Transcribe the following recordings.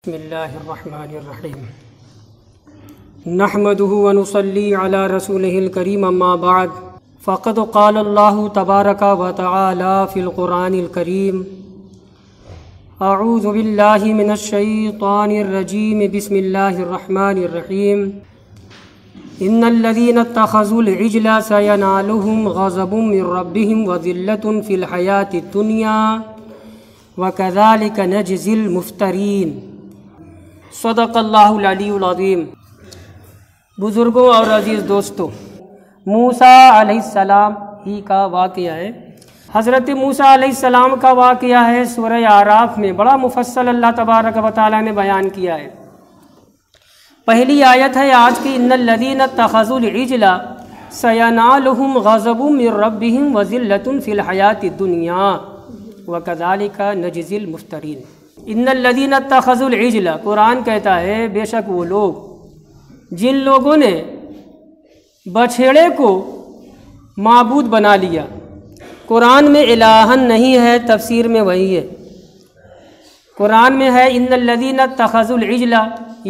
بسم اللہ الرحمن الرحیم نحمده ونصلی علی رسولہ الکریم اما بعد فقد قال اللہ تبارک و تعالی فی القرآن الکریم اعوذ باللہ من الشیطان الرجیم بسم اللہ الرحمن الرحیم ان الذین اتخذوا العجل سینالهم غضب من ربهم وذلة فی الحیاة الدنیا وکذالک نجزی المفترین۔ صدق اللہ العلی العظیم۔ بزرگوں اور عزیز دوستوں، موسیٰ علیہ السلام ہی کا واقعہ ہے۔ حضرت موسیٰ علیہ السلام کا واقعہ ہے، سورہ اعراف میں بڑا مفصل اللہ تبارک و تعالیٰ نے بیان کیا ہے۔ پہلی آیت ہے آج کی، ان الذین اتخذوا العجل سینالهم غضب من ربهم وذلة فی الحیاة الدنیا وکذالک نجزی المفترین۔ ان الذین اتخذوا العجل، قرآن کہتا ہے بے شک وہ لوگ جن لوگوں نے بچھڑے کو معبود بنا لیا۔ قرآن میں الہن نہیں ہے، تفسیر میں وہی ہے۔ قرآن میں ہے ان الذین اتخذوا العجل،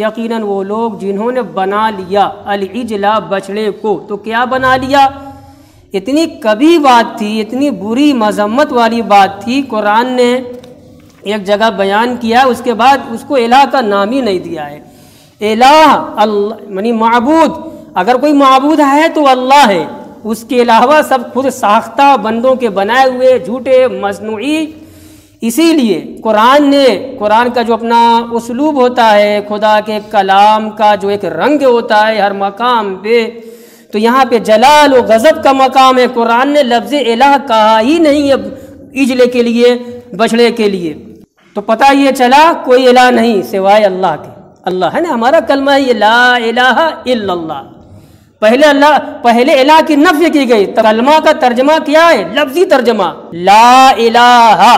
یقیناً وہ لوگ جنہوں نے بنا لیا العجل، بچھڑے کو۔ تو کیا بنا لیا؟ اتنی کبھی بات تھی، اتنی بری مذمت والی بات تھی، قرآن نے ایک جگہ بیان کیا، اس کے بعد اس کو الہ کا نام ہی نہیں دیا ہے۔ الہ اللہ یعنی معبود، اگر کوئی معبود ہے تو اللہ ہے، اس کے علاوہ سب خود ساختہ بندوں کے بنائے ہوئے جھوٹے مصنوعی۔ اسی لیے قرآن کا جو اپنا اسلوب ہوتا ہے، خدا کے کلام کا جو ایک رنگ ہوتا ہے ہر مقام پہ، تو یہاں پہ جلال و غضب کا مقام ہے۔ قرآن نے لفظ الہ کہا ہی نہیں ہے عجلے کے لیے، بچھڑے کے لیے۔ تو پتہ یہ چلا کوئی الہ نہیں سوائے اللہ کے۔ اللہ ہے نا، ہمارا کلمہ ہے یہ لا الہ الا اللہ۔ پہلے الہ کی نفی کی گئی۔ کلمہ کا ترجمہ کیا ہے؟ لفظی ترجمہ، لا الہ،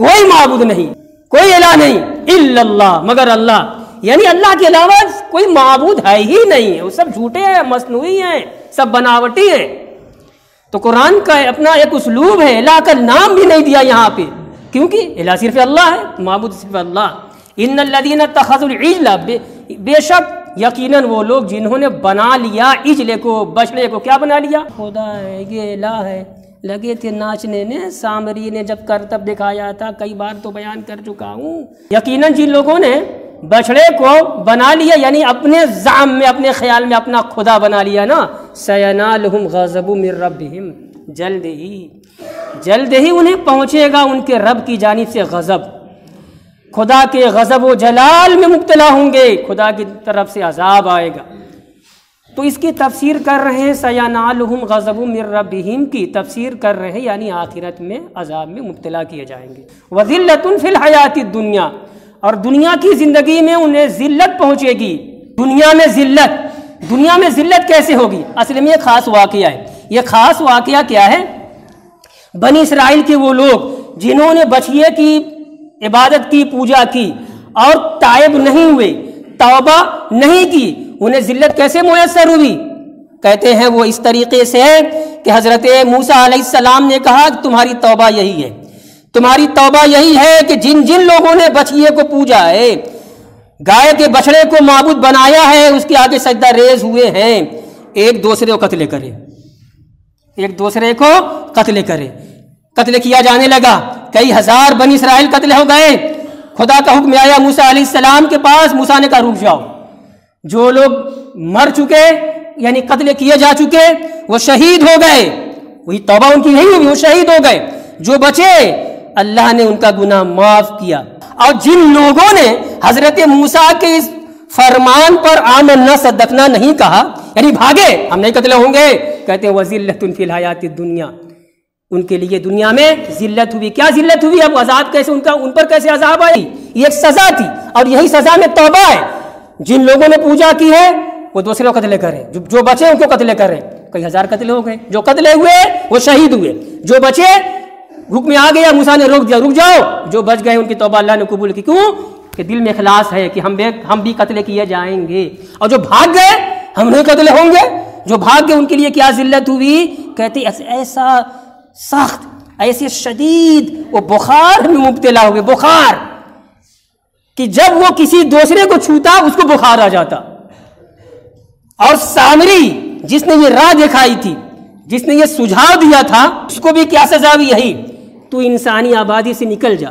کوئی معبود نہیں، کوئی الہ نہیں، الا اللہ، مگر اللہ، یعنی اللہ کے علاوہ کوئی معبود ہے ہی نہیں ہے، وہ سب جھوٹے ہیں، مصنوعی ہیں، سب بناوٹی ہیں۔ تو قرآن کا اپنا ایک اسلوب ہے، الہ کا نام بھی نہیں دیا یہاں پہ، کیونکہ الہ صرف اللہ ہے، معبود صرف اللہ۔ ان الذین اتخذوا العجل، بے شک یقیناً وہ لوگ جنہوں نے بنا لیا عجلے کو، بچڑے کو۔ کیا بنا لیا؟ خدا ہے، یہ الہ ہے۔ لگے تھے ناچنے نے، سامری نے جب کرتب دکھایا تھا، کئی بار تو بیان کر چکا ہوں۔ یقیناً جن لوگوں نے بچڑے کو بنا لیا، یعنی اپنے زعم میں، اپنے خیال میں اپنا خدا بنا لیا نا، سینالهم غضب من ربهم، جلد ہی انہیں پہنچے گا ان کے رب کی جانب سے غضب، خدا کے غضب و جلال میں مبتلا ہوں گے، خدا کی طرف سے عذاب آئے گا۔ تو اس کی تفسیر کر رہے ہیں، سینالهم غضب من ربهم کی تفسیر کر رہے ہیں، یعنی آخرت میں عذاب میں مبتلا کیے جائیں گے۔ وذلة فی الحیاۃ الدنیا، اور دنیا کی زندگی میں انہیں ذلت پہنچے گی۔ دنیا میں ذلت کیسے ہوگی؟ اصل میں یہ خاص واقعہ ہے۔ یہ خاص واقعہ کیا ہے؟ بنی اسرائیل کے وہ لوگ جنہوں نے بچھڑے کی عبادت کی، پوجا کی، اور تائب نہیں ہوئے، توبہ نہیں کی، انہیں ذلت کیسے میسر ہوئی؟ کہتے ہیں وہ اس طریقے سے کہ حضرت موسیٰ علیہ السلام نے کہا کہ تمہاری توبہ یہی ہے، تمہاری توبہ یہی ہے کہ جن لوگوں نے بچھڑے کو پوجا ہے، گائے کے بچھڑے کو معبود بنایا ہے، اس کے آگے سجدہ ریز ہوئے ہیں، ایک دوسرے کو قتل کرے، ایک دوسرے کو قتل کرے۔ قتل کیا جانے لگا، کئی ہزار بنی اسرائیل قتل ہو گئے۔ خدا کا حکم آیا موسیٰ علیہ السلام کے پاس، موسیٰ نے کہا رک جاؤ، جو لوگ مر چکے یعنی قتل کیے جا چکے وہ شہید ہو گئے، وہی توبہ ان کی نہیں ہوئی، وہ شہید ہو گئے۔ جو بچے اللہ نے ان کا گناہ معاف کیا۔ اور جن لوگوں نے حضرت موسیٰ کے اس فرمان پر آمنا صدقنا نہیں کہا، یعنی بھاگے، ہم نہیں قتل ہوں گے، کہتے ہیں وذلة فی الحیاۃ الدنیا، ان کے لیے دنیا میں ذلت ہوئی۔ کیا ذلت ہوئی؟ اب عذاب کیسے ان پر کیسے عذاب آئی؟ یہ ایک سزا تھی، اور یہی سزا میں توبہ ہے۔ جن لوگوں نے پوجا کی ہے وہ دوسرے کو قتل کریں، جو بچے ان کو قتل کریں۔ کئی ہزار قتل ہو گئے، جو قتل ہوئے وہ شہید ہوئے، جو بچے حکم آ گیا، موسیٰ نے روک دیا، رک جاؤ، جو بچ گئے ان کی توبہ اللہ نے قبول کی۔ کیوں؟ کہ دل میں اخلاص ہے کہ ہم بھی قتل کیے جائیں گے۔ اور جو بھاگ گئے ہم نہیں قتل ہوں گے، جو بھاگ گئے ان کے لیے کیا ذلت ہوئی؟ کہتے ایسا سخت، ایسے شدید وہ بخار میں مبتلا ہوئے، بخار کہ جب وہ کسی دوسرے کو چھوتا اس کو بخار آ جاتا، اور سامری جس نے یہ راہ دکھائی تھی، جس نے یہ سجھاؤ دیا تھا، اس کو بھی کیا سزا بھی یہی، تو انسانی آبادی سے نکل جا،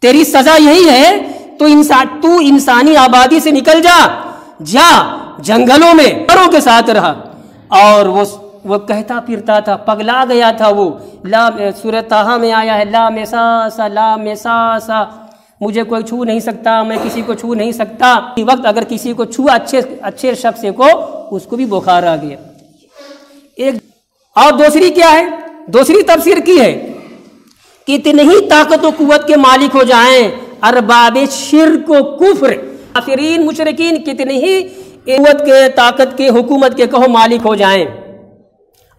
تیری سزا یہی ہے، تو انسانی آبادی سے نکل جا، جا جنگلوں میں پروں کے ساتھ رہا۔ اور وہ کہتا پھرتا تھا، پگلا گیا تھا وہ، سورہ طٰہٰ میں آیا ہے لا مساس لا مساس، مجھے کوئی چھو نہیں سکتا، میں کسی کو چھو نہیں سکتا۔ اس وقت اگر کسی کو چھوا اچھے شخص کو، اس کو بھی بخار آ گیا۔ اور دوسری کیا ہے، دوسری تفسیر کی ہے کہ اتنی ہی طاقت و قوت کے مالک ہو جائیں ارباب شرک و کفر، کافرین مشرکین کتنی ہی قوت کے، طاقت کے، حکومت کے کہو مالک ہو جائیں،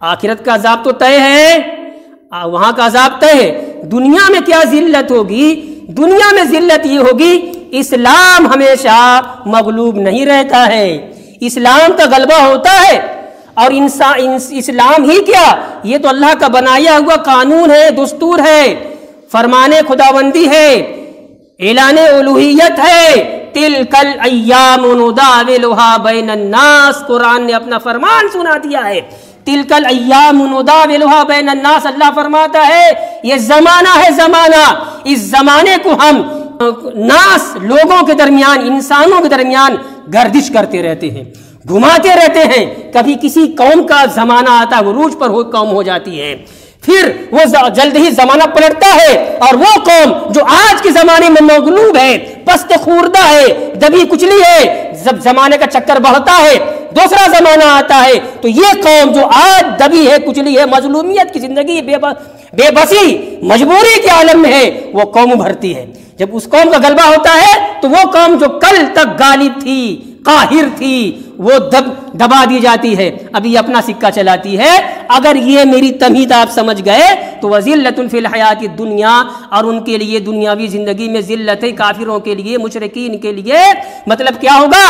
آخرت کا عذاب تو طے ہے، وہاں کا عذاب طے ہے۔ دنیا میں کیا ذلت ہوگی؟ دنیا میں ذلت یہ ہوگی، اسلام ہمیشہ مغلوب نہیں رہتا ہے، اسلام کا غلبہ ہوتا ہے۔ اور اسلام ہی کیا، یہ تو اللہ کا بنایا ہوا قانون ہے، دستور ہے، فرمان خداوندی ہے، اعلان الوہیت ہے۔ تلک الایام نداولها بین الناس، قرآن نے اپنا فرمان سنا دیا ہے۔ تلک الایام نداولها بین الناس، اللہ فرماتا ہے یہ زمانہ ہے، زمانہ، اس زمانے کو ہم ناس، لوگوں کے درمیان، انسانوں کے درمیان گردش کرتے رہتے ہیں، گھماتے رہتے ہیں۔ کبھی کسی قوم کا زمانہ آتا ہے، عروج پر قوم ہو جاتی ہے، پھر وہ جلد ہی زمانہ پلٹتا ہے، اور وہ قوم جو آج کے زمانے میں مغلوب ہے، پست خوردہ ہے، دبی کچلی ہے، جب زمانے کا چکر بڑھتا ہے دوسرا زمانہ آتا ہے، تو یہ قوم جو آج دبی ہے، کچلی ہے، مظلومیت کی زندگی، بے بسی، مجبوری کے عالم میں ہے، وہ قوم ابھرتی ہے۔ جب اس قوم کا غلبہ ہوتا ہے تو وہ قوم جو کل تک غالب تھی، قاہر تھی، وہ دبا دی جاتی ہے، ابھی اپنا سکہ چلاتی ہے۔ اگر یہ میری تمہید آپ سمجھ گئے تو وَذِلَّةٌ فِي الْحَيَاةِ الدُّنْيَا، اور ان کے لیے دنیاوی زندگی میں ذلت ہے، کافروں کے لیے، مشرکین کے لیے مطلب کیا ہوگا؟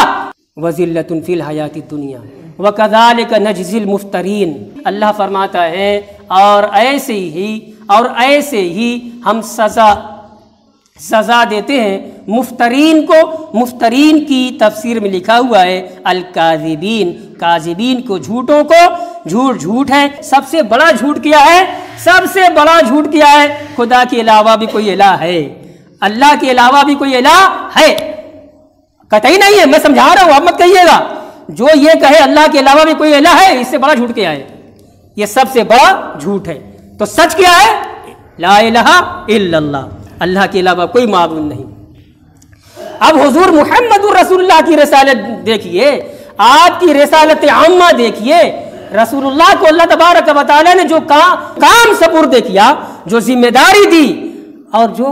وَذِلَّةٌ فِي الْحَيَاةِ الدُّنْيَا وَكَذَلِكَ نَجْزِي الْمُفْتَرِينَ، اللہ فرماتا ہے اور ایسے ہی ہم سزا دیتے ہیں مفترین کو۔ مفترین کی تفسیر میں لکھا ہوا ہے الکاذبین، کاذبین کو، جھوٹوں کو۔ جھوٹ ہے، سب سے بڑا جھوٹ کیا ہے؟ سب سے بڑا جھوٹ کیا ہے؟ خدا کے علاوہ بھی کوئی الہ ہے، اللہ کے علاوہ بھی کوئی الہ ہے؟ قطعی نہیں ہے، میں سمجھا رہا ہوں، آپ مت کہیے گا۔ جو یہ کہے اللہ کے علاوہ بھی کوئی الہ ہے، اس سے بڑا جھوٹ کیا ہے؟ یہ سب سے بڑا جھوٹ ہے۔ تو سچ کیا ہے؟ لا الہ الا اللہ، اللہ کے علاوہ کوئی معبود نہیں۔ اب حضور محمد رسول اللہ کی رسالت دیکھیے، آپ کی رسالت عامہ دیکھیے، رسول اللہ کو اللہ تبارک و تعالی نے جو کام سپرد کیا، جو ذمہ داری دی، اور جو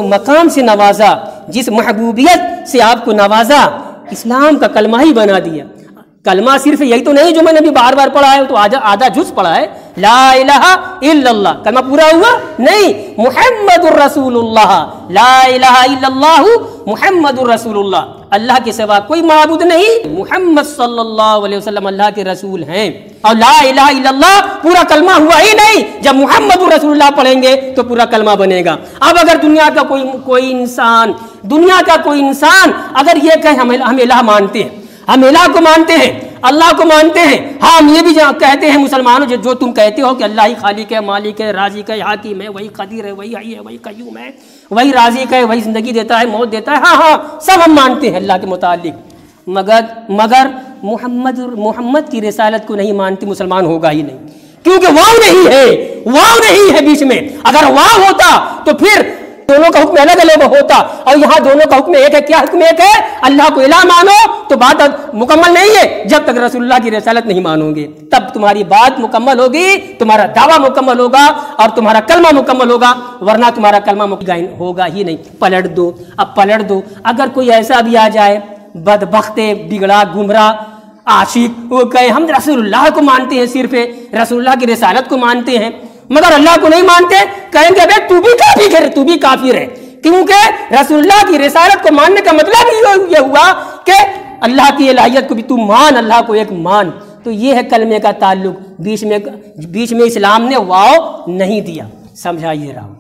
مقام سے نوازا، جس محبوبیت سے آپ کو نوازا، اسلام کا کلمہ ہی بنا دیا۔ کلمہ صرف یہی تو نہیں جو میں نے ابھی بار بار پڑھا ہے، تو آدھا جز پڑھا ہے، لا الہ الا اللہ، کلمہ پورا ہوا نہیں۔ محمد الرسول اللہ، لا الہ الا اللہ محمد الرسول اللہ، اللہ کے سوا کوئی معبود نہیں، محمد صلی اللہ علیہ وسلم اللہ کے رسول ہیں۔ اور لا الہ الا اللہ پورا کلمہ ہوا ہی نہیں، جب محمد الرسول اللہ پڑھیں گے تو پورا کلمہ بنے گا۔ اب اگر دنیا کا کوئی انسان اگر یہ کہ ہم الہ مانتے ہیں، ہم الہ کو مانتے ہیں، اللہ کو مانتے ہیں، ہم یہ بھی کہتے ہیں مسلمانوں جو تم کہتے ہو کہ اللہ ہی خالق ہے، مالک ہے، رازق ہے، حاکم ہے، وہی قدیر ہے، وہی حی ہے، وہی قیوم ہے، وہی رازق ہے، وہی زندگی دیتا ہے، موت دیتا ہے، ہاں سب ہم مانتے ہیں اللہ کے متعلق، مگر محمد کی رسالت کو نہیں مانتے، مسلمان ہوگا ہی نہیں، کیونکہ واو نہیں ہے بیچ میں۔ اگر واو ہوتا تو پھر دونوں کا حکم الگ الگ ہوتا، اور یہاں دونوں کا حکم ایک ہے۔ کیا حکم ایک ہے؟ اللہ کو الہ مانو، تو بات مکمل نہیں ہے جب تک رسول اللہ کی رسالت نہیں مانو گے، تب تمہاری بات مکمل ہوگی، تمہارا دعویٰ مکمل ہوگا، اور تمہارا کلمہ مکمل ہوگا، ورنہ تمہارا کلمہ ہوگا ہی نہیں۔ پلٹ دو۔ اگر کوئی ایسا بھی آ جائے بدبخت، بگڑا، گمراہ، عاشق، وہ کہے ہم رسول اللہ کو مانتے ہیں، صرف رسول اللہ کی رسالت کو مانتے ہیں مگر اللہ کو نہیں مانتے، کہیں گے بھائی تو بھی کافر ہے، کیونکہ رسول اللہ کی رسالت کو ماننے کا مطلب یہ ہوا کہ اللہ کی الہیت کو بھی تو مان، اللہ کو ایک مان۔ تو یہ ہے کلمے کا تعلق، بیچ میں اسلام نے واو نہیں دیا، سمجھائیے رہا ہوں۔